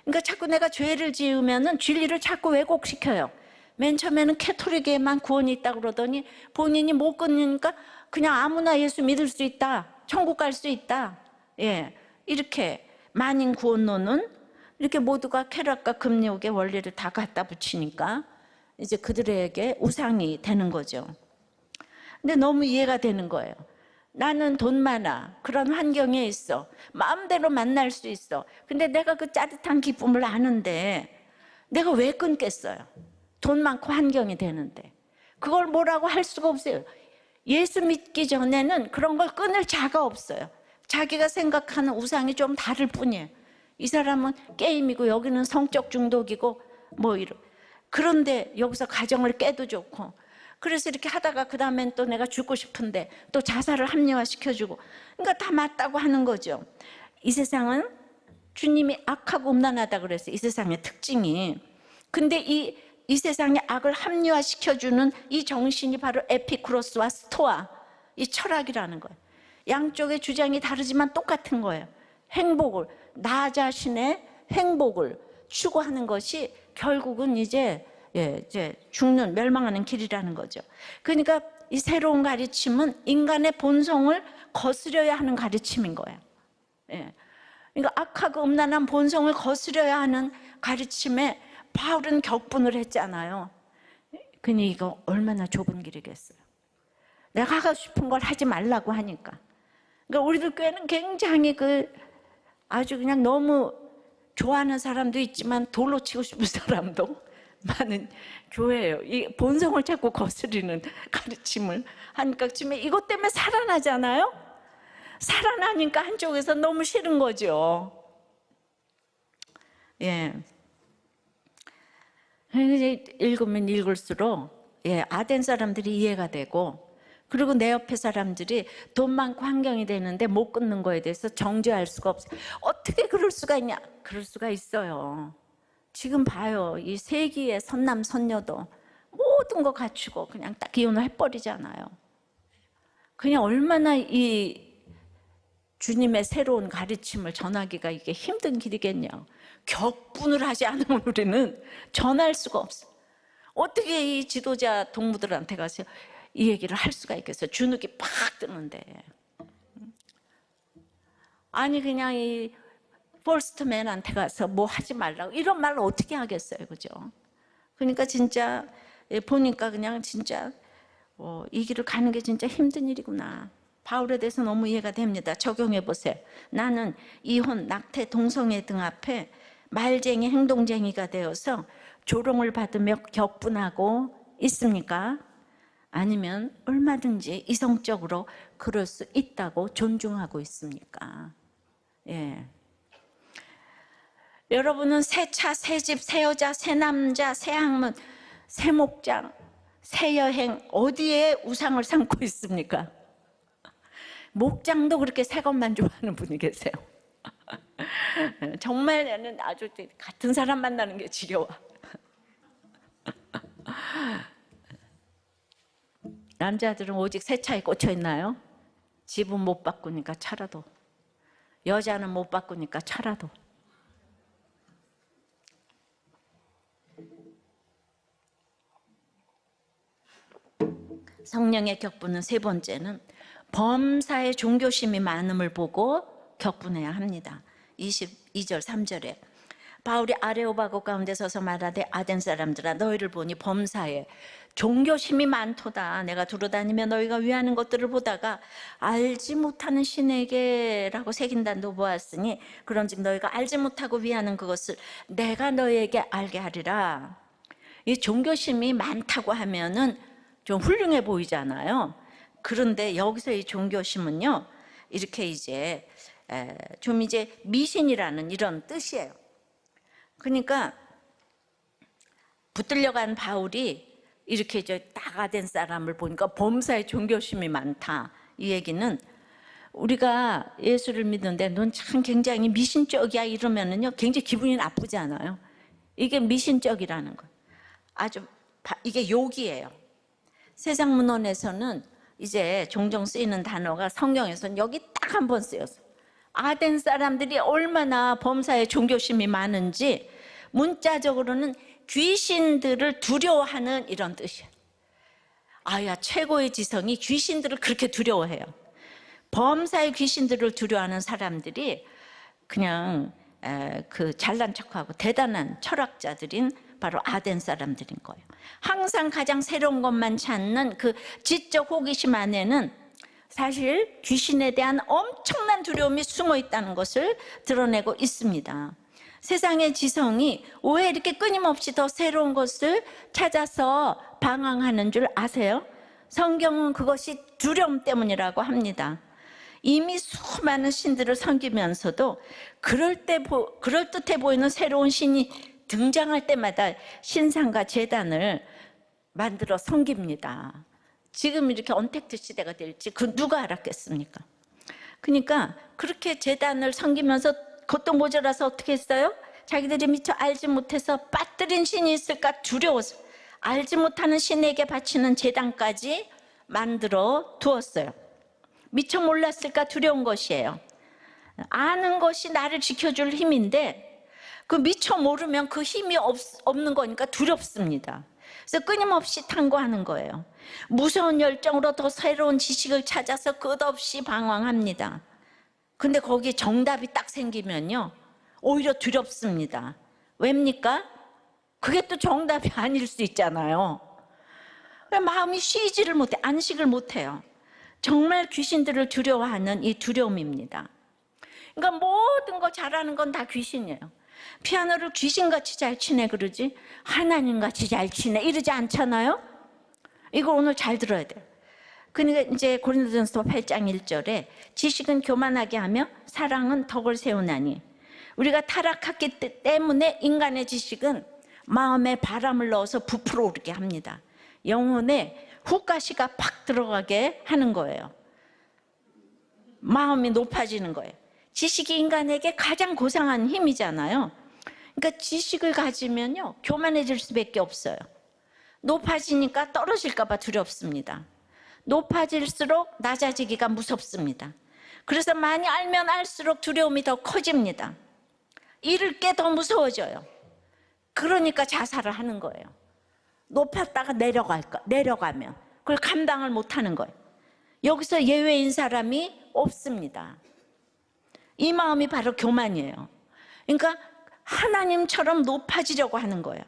그러니까 자꾸 내가 죄를 지으면은 진리를 자꾸 왜곡시켜요. 맨 처음에는 캐토릭에만 구원이 있다고 그러더니 본인이 못 끊으니까 그냥 아무나 예수 믿을 수 있다. 천국 갈 수 있다. 예, 이렇게 만인 구원론은 이렇게 모두가 쾌락과 금욕의 원리를 다 갖다 붙이니까 이제 그들에게 우상이 되는 거죠. 근데 너무 이해가 되는 거예요. 나는 돈 많아. 그런 환경에 있어. 마음대로 만날 수 있어. 근데 내가 그 짜릿한 기쁨을 아는데 내가 왜 끊겠어요? 돈 많고 환경이 되는데. 그걸 뭐라고 할 수가 없어요. 예수 믿기 전에는 그런 걸 끊을 자가 없어요. 자기가 생각하는 우상이 좀 다를 뿐이에요. 이 사람은 게임이고 여기는 성적 중독이고 뭐 이런. 그런데 여기서 가정을 깨도 좋고 그래서 이렇게 하다가 그 다음엔 또 내가 죽고 싶은데 또 자살을 합리화시켜주고 그러니까 다 맞다고 하는 거죠. 이 세상은 주님이 악하고 음란하다 그랬어요. 이 세상의 특징이. 근데 이 세상에 악을 합리화시켜주는 이 정신이 바로 에피쿠로스와 스토아 이 철학이라는 거예요. 양쪽의 주장이 다르지만 똑같은 거예요. 행복을, 나 자신의 행복을 추구하는 것이 결국은 이제 죽는, 멸망하는 길이라는 거죠. 그러니까 이 새로운 가르침은 인간의 본성을 거스려야 하는 가르침인 거예요. 예. 그러니까 악하고 음란한 본성을 거스려야 하는 가르침에 바울은 격분을 했잖아요. 근데 이거 얼마나 좁은 길이겠어요. 내가 하고 싶은 걸 하지 말라고 하니까. 그러니까 우리들 교회는 굉장히 아주 그냥 너무 좋아하는 사람도 있지만 돌로 치고 싶은 사람도 많은 교회예요. 이 본성을 자꾸 거스리는 가르침을 하니까 지금 이것 때문에 살아나잖아요. 살아나니까 한쪽에서 너무 싫은 거죠. 예. 이제 읽으면 읽을수록 아덴 사람들이 이해가 되고, 그리고 내 옆에 사람들이 돈 많고 환경이 되는데 못 끊는 거에 대해서 정죄할 수가 없어요. 어떻게 그럴 수가 있냐? 그럴 수가 있어요. 지금 봐요. 이 세기의 선남 선녀도 모든 거 갖추고 그냥 딱 이혼을 해버리잖아요. 그냥 얼마나 이 주님의 새로운 가르침을 전하기가 이게 힘든 길이겠냐. 격분을 하지 않으면 우리는 전할 수가 없어. 어떻게 이 지도자 동무들한테 가서 이 얘기를 할 수가 있겠어요? 주눅이 팍 뜨는데. 아니 그냥 이 포스트맨한테 가서 뭐 하지 말라고 이런 말을 어떻게 하겠어요, 그죠? 그러니까 진짜 보니까 그냥 진짜 이 길을 가는 게 진짜 힘든 일이구나. 바울에 대해서 너무 이해가 됩니다. 적용해 보세요. 나는 이혼, 낙태, 동성애 등 앞에 말쟁이, 행동쟁이가 되어서 조롱을 받으며 격분하고 있습니까? 아니면 얼마든지 이성적으로 그럴 수 있다고 존중하고 있습니까? 예. 여러분은 새 차, 새 집, 새 여자, 새 남자, 새 학문, 새 목장, 새 여행 어디에 우상을 삼고 있습니까? 목장도 그렇게 새 것만 좋아하는 분이 계세요. 정말 나는 아주 같은 사람 만나는 게 지겨워. 남자들은 오직 새 차에 꽂혀 있나요? 집은 못 바꾸니까 차라도. 여자는 못 바꾸니까 차라도. 성령의 격분은 세 번째는 범사에 종교심이 많음을 보고 격분해야 합니다. 22절 3절에 바울이 아레오바고 가운데 서서 말하되 아덴 사람들아 너희를 보니 범사에 종교심이 많도다. 내가 두루다니며 너희가 위하는 것들을 보다가 알지 못하는 신에게라고 새긴단도 보았으니 그런즉 너희가 알지 못하고 위하는 그것을 내가 너희에게 알게 하리라. 이 종교심이 많다고 하면은 좀 훌륭해 보이잖아요. 그런데 여기서 이 종교심은요, 이렇게 이제 좀 이제 미신이라는 이런 뜻이에요. 그러니까 붙들려간 바울이 이렇게 이제 나가된 사람을 보니까 범사에 종교심이 많다. 이 얘기는 우리가 예수를 믿는데 넌 참 굉장히 미신적이야 이러면은요, 굉장히 기분이 나쁘지 않아요. 이게 미신적이라는 거예요. 아주 이게 욕이에요. 세상 문헌에서는 이제 종종 쓰이는 단어가 성경에서는 여기 딱 한 번 쓰였어요. 아덴 사람들이 얼마나 범사에 종교심이 많은지 문자적으로는 귀신들을 두려워하는 이런 뜻이에요. 아야 최고의 지성이 귀신들을 그렇게 두려워해요. 범사의 귀신들을 두려워하는 사람들이 그냥 그 잘난 척하고 대단한 철학자들인 바로 아덴 사람들인 거예요. 항상 가장 새로운 것만 찾는 그 지적 호기심 안에는 사실 귀신에 대한 엄청난 두려움이 숨어 있다는 것을 드러내고 있습니다. 세상의 지성이 왜 이렇게 끊임없이 더 새로운 것을 찾아서 방황하는 줄 아세요? 성경은 그것이 두려움 때문이라고 합니다. 이미 수많은 신들을 섬기면서도 그럴듯해 보이는 새로운 신이 등장할 때마다 신상과 제단을 만들어 섬깁니다. 지금 이렇게 언택트 시대가 될지 그 누가 알았겠습니까? 그러니까 그렇게 제단을 섬기면서 그것도 모자라서 어떻게 했어요? 자기들이 미처 알지 못해서 빠뜨린 신이 있을까 두려워서 알지 못하는 신에게 바치는 제단까지 만들어 두었어요. 미처 몰랐을까 두려운 것이에요. 아는 것이 나를 지켜줄 힘인데 그 미처 모르면 그 힘이 없는 거니까 두렵습니다. 그래서 끊임없이 탐구하는 거예요. 무서운 열정으로 더 새로운 지식을 찾아서 끝없이 방황합니다. 근데 거기에 정답이 딱 생기면요 오히려 두렵습니다. 왜입니까? 그게 또 정답이 아닐 수 있잖아요. 마음이 쉬지를 못해, 안식을 못해요. 정말 귀신들을 두려워하는 이 두려움입니다. 그러니까 모든 거 잘하는 건 다 귀신이에요. 피아노를 귀신같이 잘 치네 그러지 하나님같이 잘 치네 이러지 않잖아요. 이걸 오늘 잘 들어야 돼요. 그러니까 이제 고린도전서 8장 1절에 지식은 교만하게 하며 사랑은 덕을 세우나니 우리가 타락했기 때문에 인간의 지식은 마음에 바람을 넣어서 부풀어 오르게 합니다. 영혼에 후가시가 팍 들어가게 하는 거예요. 마음이 높아지는 거예요. 지식이 인간에게 가장 고상한 힘이잖아요. 그러니까 지식을 가지면요, 교만해질 수밖에 없어요. 높아지니까 떨어질까 봐 두렵습니다. 높아질수록 낮아지기가 무섭습니다. 그래서 많이 알면 알수록 두려움이 더 커집니다. 잃을 게 더 무서워져요. 그러니까 자살을 하는 거예요. 높았다가 내려가면 그걸 감당을 못하는 거예요. 여기서 예외인 사람이 없습니다. 이 마음이 바로 교만이에요. 그러니까 하나님처럼 높아지려고 하는 거예요.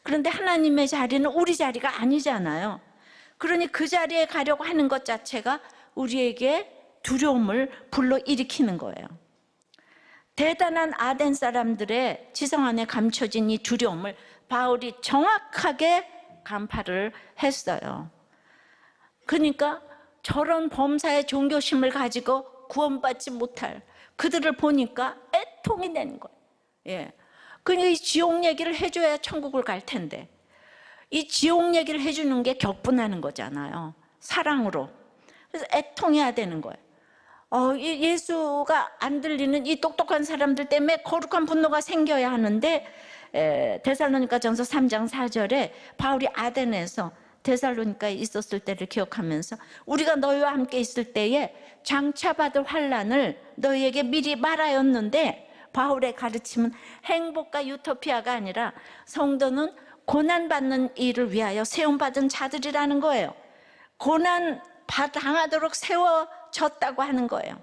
그런데 하나님의 자리는 우리 자리가 아니잖아요. 그러니 그 자리에 가려고 하는 것 자체가 우리에게 두려움을 불러일으키는 거예요. 대단한 아덴 사람들의 지성 안에 감춰진 이 두려움을 바울이 정확하게 간파를 했어요. 그러니까 저런 범사의 종교심을 가지고 구원받지 못할 그들을 보니까 애통이 되는 거예요. 예. 그러니까 이 지옥 얘기를 해줘야 천국을 갈 텐데, 이 지옥 얘기를 해주는 게 격분하는 거잖아요. 사랑으로. 그래서 애통해야 되는 거예요. 예수가 안 들리는 이 똑똑한 사람들 때문에 거룩한 분노가 생겨야 하는데, 데살로니가전서 3장 4절에 바울이 아덴에서 데살로니가에 있었을 때를 기억하면서 우리가 너희와 함께 있을 때에 장차받을 환난을 너희에게 미리 말하였는데, 바울의 가르침은 행복과 유토피아가 아니라 성도는 고난받는 일을 위하여 세움받은 자들이라는 거예요. 고난 당하도록 세워졌다고 하는 거예요.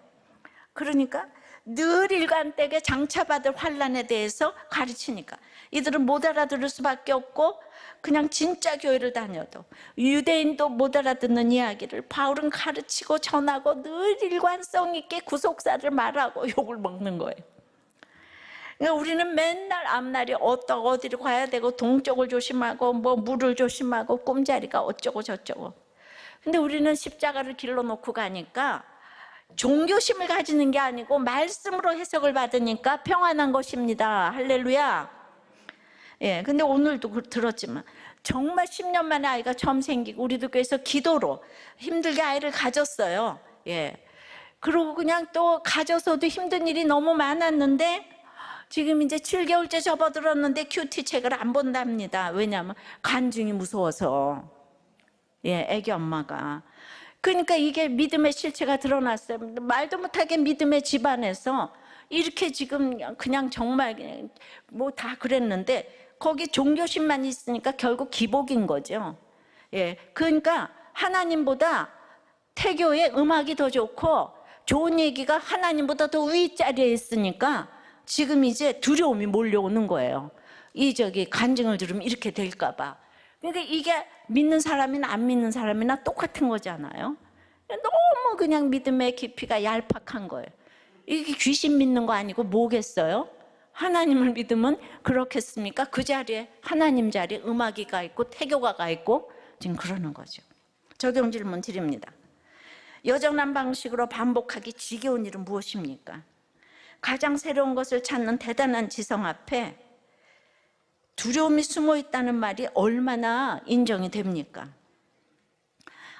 그러니까 늘 일관되게 장차받을 환난에 대해서 가르치니까 이들은 못 알아들을 수밖에 없고, 그냥 진짜 교회를 다녀도 유대인도 못 알아듣는 이야기를 바울은 가르치고 전하고 늘 일관성 있게 구속사를 말하고 욕을 먹는 거예요. 그러니까 우리는 맨날 앞날이 어디로 가야 되고 동쪽을 조심하고 뭐 물을 조심하고 꿈자리가 어쩌고 저쩌고. 근데 우리는 십자가를 길러놓고 가니까 종교심을 가지는 게 아니고 말씀으로 해석을 받으니까 평안한 것입니다. 할렐루야. 예, 근데 오늘도 들었지만 정말 10년 만에 아이가 처음 생기고 우리도 교회에서 기도로 힘들게 아이를 가졌어요. 예. 그리고 그냥 또 가져서도 힘든 일이 너무 많았는데 지금 이제 7개월째 접어들었는데 큐티 책을 안 본답니다. 왜냐하면 간증이 무서워서. 예, 애기 엄마가. 그러니까 이게 믿음의 실체가 드러났어요. 말도 못하게 믿음의 집안에서 이렇게 지금 그냥 정말 뭐 다 그랬는데 거기 종교심만 있으니까 결국 기복인 거죠. 예, 그러니까 하나님보다 태교의 음악이 더 좋고 좋은 얘기가 하나님보다 더 윗자리에 있으니까 지금 이제 두려움이 몰려오는 거예요. 간증을 들으면 이렇게 될까 봐. 그러니까 이게 믿는 사람이나 안 믿는 사람이나 똑같은 거잖아요. 너무 그냥 믿음의 깊이가 얄팍한 거예요. 이게 귀신 믿는 거 아니고 뭐겠어요? 하나님을 믿으면 그렇겠습니까? 그 자리에 하나님 자리에 음악이가 있고 태교가가 있고 지금 그러는 거죠. 적용 질문 드립니다. 여정난 방식으로 반복하기 지겨운 일은 무엇입니까? 가장 새로운 것을 찾는 대단한 지성 앞에 두려움이 숨어 있다는 말이 얼마나 인정이 됩니까?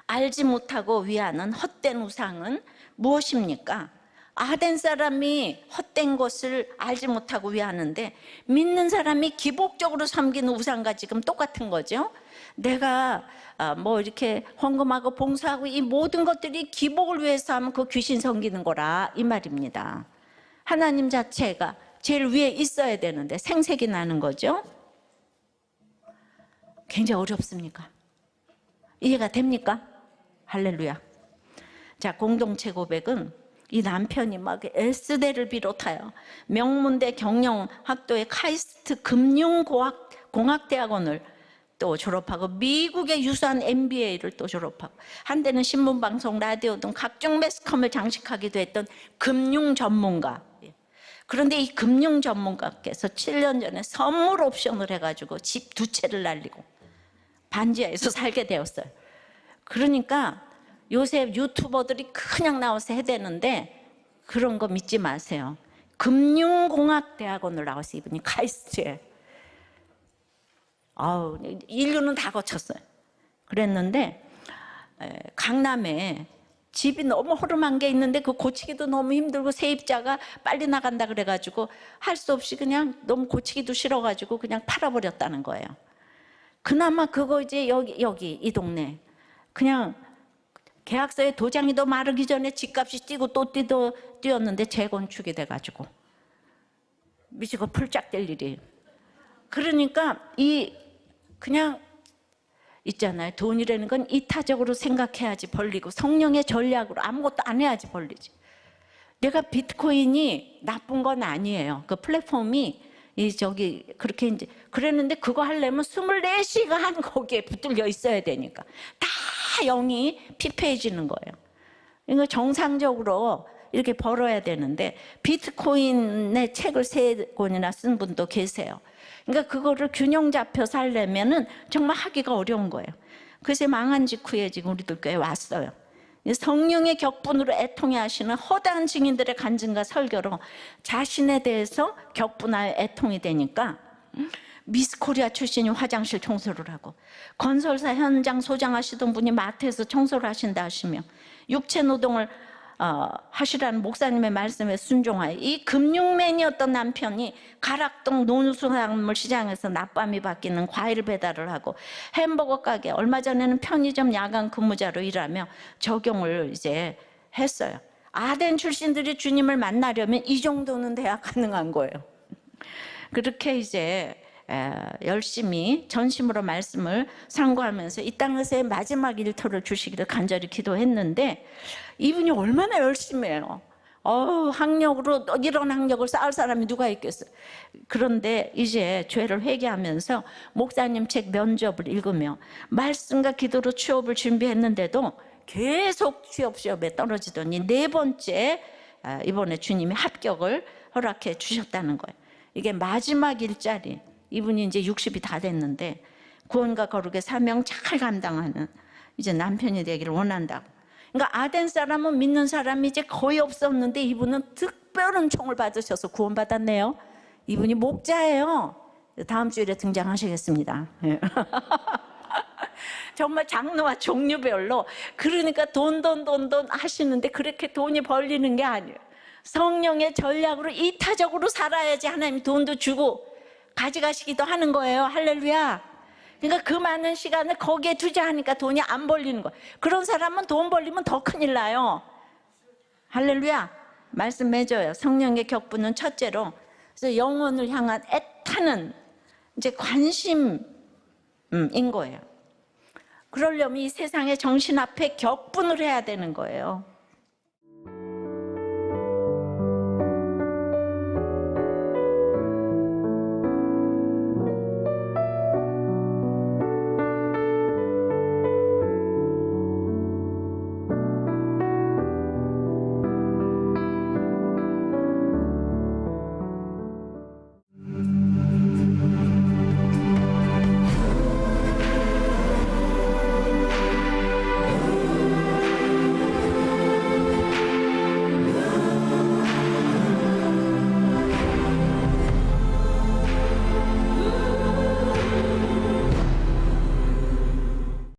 알지 못하고 위하는 헛된 우상은 무엇입니까? 아덴 사람이 헛된 것을 알지 못하고 위하는데 믿는 사람이 기복적으로 섬기는 우상과 지금 똑같은 거죠. 내가 뭐 이렇게 헌금하고 봉사하고 이 모든 것들이 기복을 위해서 하면 그 귀신 섬기는 거라 이 말입니다. 하나님 자체가 제일 위에 있어야 되는데 생색이 나는 거죠. 굉장히 어렵습니까? 이해가 됩니까? 할렐루야. 자, 공동체 고백은 이 남편이 막 S대를 비롯하여 명문대 경영학도의 카이스트 금융공학대학원을 또 졸업하고 미국의 유수한 MBA를 또 졸업하고 한때는 신문방송, 라디오 등 각종 매스컴을 장식하기도 했던 금융 전문가. 그런데 이 금융 전문가께서 7년 전에 선물 옵션을 해가지고 집 2채를 날리고 반지하에서 살게 되었어요. 그러니까 요새 유튜버들이 그냥 나와서 해대는데 그런 거 믿지 마세요. 금융공학대학원을 나와서 이분이 카이스트에. 아우, 인류는 다 거쳤어요. 그랬는데 강남에 집이 너무 허름한 게 있는데 그 고치기도 너무 힘들고 세입자가 빨리 나간다 그래가지고 할 수 없이 그냥 너무 고치기도 싫어가지고 그냥 팔아버렸다는 거예요. 그나마 그거 이제 여기 이 동네 그냥 계약서에 도장이 더 마르기 전에 집값이 뛰고 또 뛰었는데 재건축이 돼가지고 미치고 풀짝 될 일이. 그러니까 그냥 있잖아요. 돈이라는 건 이타적으로 생각해야지 벌리고 성령의 전략으로 아무것도 안 해야지 벌리지. 내가 비트코인이 나쁜 건 아니에요. 그 플랫폼이 그렇게 이제 그랬는데 그거 하려면 24시간 거기에 붙들려 있어야 되니까 다 0이 피폐해지는 거예요. 이거 정상적으로 이렇게 벌어야 되는데 비트코인의 책을 3권이나 쓴 분도 계세요. 그러니까 그거를 균형 잡혀 살려면은 정말 하기가 어려운 거예요. 그래서 망한 직후에 지금 우리들 교회에 왔어요. 성령의 격분으로 애통해 하시는 허다한 증인들의 간증과 설교로 자신에 대해서 격분하여 애통이 되니까 미스코리아 출신이 화장실 청소를 하고 건설사 현장 소장하시던 분이 마트에서 청소를 하신다 하시며 육체 노동을 하시라는 목사님의 말씀에 순종하여 이 금융맨이었던 남편이 가락동 농수산물 시장에서 낮밤이 바뀌는 과일 배달을 하고 햄버거 가게 얼마 전에는 편의점 야간 근무자로 일하며 적용을 이제 했어요. 아덴 출신들이 주님을 만나려면 이 정도는 돼야 가능한 거예요. 그렇게 이제 열심히 전심으로 말씀을 상고하면서 이 땅에서의 마지막 일터를 주시기를 간절히 기도했는데 이분이 얼마나 열심히 해요. 학력으로 이런 학력을 쌓을 사람이 누가 있겠어요. 그런데 이제 죄를 회개하면서 목사님 책 면접을 읽으며 말씀과 기도로 취업을 준비했는데도 계속 취업 시험에 떨어지더니 4번째 이번에 주님이 합격을 허락해 주셨다는 거예요. 이게 마지막 일자리. 이분이 이제 60이 다 됐는데 구원과 거룩의 사명 잘 감당하는 이제 남편이 되기를 원한다고. 그러니까 아덴 사람은 믿는 사람이 이제 거의 없었는데 이분은 특별한 총을 받으셔서 구원받았네요. 이분이 목자예요. 다음 주일에 등장하시겠습니다. 정말 장르와 종류별로. 그러니까 돈 하시는데 그렇게 돈이 벌리는 게 아니에요. 성령의 전략으로 이타적으로 살아야지 하나님이 돈도 주고 가져가시기도 하는 거예요. 할렐루야. 그러니까 그 많은 시간을 거기에 투자하니까 돈이 안 벌리는 거예요. 그런 사람은 돈 벌리면 더 큰일 나요. 할렐루야. 말씀 맺어요. 성령의 격분은 첫째로 그래서 영혼을 향한 애타는 이제 관심인 거예요. 그러려면 이 세상의 정신 앞에 격분을 해야 되는 거예요.